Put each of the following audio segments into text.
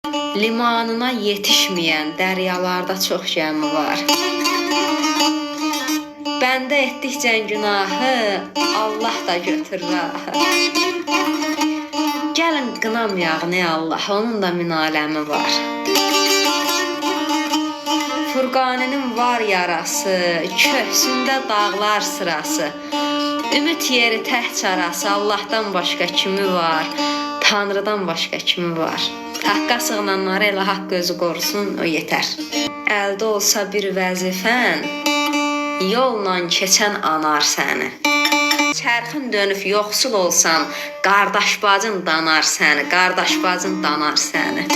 Limanına yetişməyən dəryalarda çox gəmi var. Bəndə etdikcə günahı Allah da götürür ahı. Gəlin qınamayaq ne Allah, onun da min aləmi var. Furqaninin var yarası, köksündə dağlar sırası. Ümid yeri təh çarası, Allahdan başqa kimi var, Tanrıdan başqa kimi var. Haqqa sığınanları elə haqq özü qorusun, o yetər. Əldə olsa bir vəzifən, yolla keçən anar səni. Çərxin dönüb yoxsul olsan, qardaş bacın danar səni, qardaş bacın danar səni.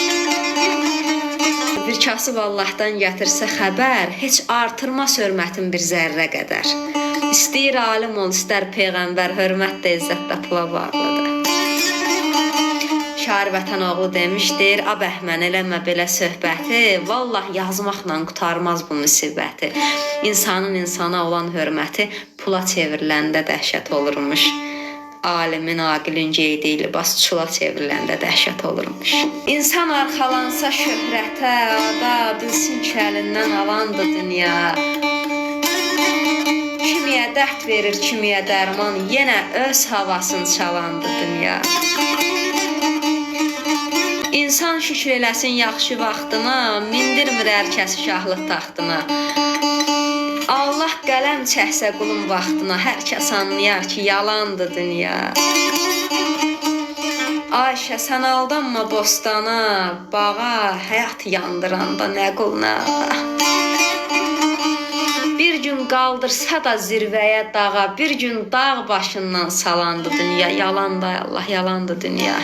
Bir kasıb Allahdan gətirsə xəbər, heç artırmaz hörmətin bir zərrə qədər. İstəyir alim ol, istər peyğəmbər, hörmət də izzətdə pula bağlıdır. Şair Vətənoğlu demişdir, a bəhmən eləmə belə söhbəti, vallah yazmaqla qutarmaz bu müsibəti. İnsanın insana olan hörməti pula çevriləndə dəhşət olurmuş. Alimin, aqilin geydiyi libas çula çevriləndə dəhşət olurmuş. İnsan arxalansa şöhrətə, ada bilsin ki, əlindən alandı dünya. Kimiyə dərd verir, kimiyə dərman, yenə öz havasını çalandı dünya. İnsan şükür eləsin yaxşı vaxtına, mindirmir hər kəs şahlıq taxtına. Allah qələm çəksə qulun vaxtına, hər kəs anlayar ki, yalandı dünya. Ayşə, sən aldanma bostana, bağa, həyat yandıranda nə quluna. Bir gün qaldırsa da zirvəyə dağa, bir gün dağ başından salandı dünya. Yalandı Allah, yalandı dünya.